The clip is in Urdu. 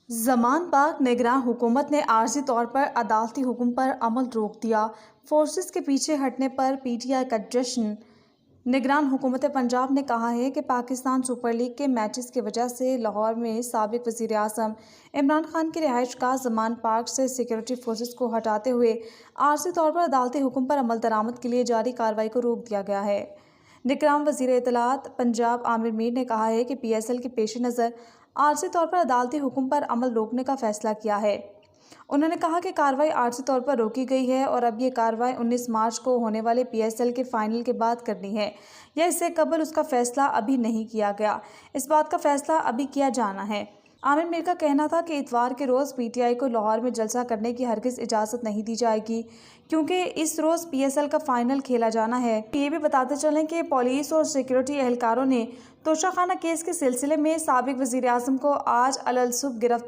زمان پاک نگراں حکومت نے عارضی طور پر عدالتی حکم پر عمل روک دیا۔ فورسز کے پیچھے ہٹنے پر پی ٹی آئی کا جشن۔ نگران حکومت پنجاب نے کہا ہے کہ پاکستان سپر لیگ کے میچز کی وجہ سے لاہور میں سابق وزیر اعظم عمران خان کی رہائش گاہ زمان پارک سے سیکورٹی فورسز کو ہٹاتے ہوئے عارضی طور پر عدالتی حکم پر عمل درآمد کے لیے جاری کارروائی کو روک دیا گیا ہے۔ نگراں وزیر اطلاعات پنجاب عامر میر نے کہا ہے کہ پی ایس ایل کے پیش نظر عارضی طور پر عدالتی حکم پر عمل روکنے کا فیصلہ کیا ہے۔ انہوں نے کہا کہ کارروائی عارضی طور پر روکی گئی ہے اور اب یہ کارروائی 19 مارچ کو ہونے والے پی ایس ایل کے فائنل کے بعد کرنی ہے یا اس سے قبل اس کا فیصلہ ابھی نہیں کیا گیا۔ اس بات کا فیصلہ ابھی کیا جانا ہے۔ عامر میر کا کہنا تھا کہ اتوار کے روز پی ٹی آئی کو لاہور میں جلسہ کرنے کی ہرگز اجازت نہیں دی جائے گی کیونکہ اس روز پی ایس ایل کا فائنل کھیلا جانا ہے۔ یہ بھی بتاتے چلیں کہ پولیس اور سیکورٹی اہلکاروں نے توشہ خانہ کیس کے سلسلے میں سابق وزیر اعظم کو آج الصبح گرفتار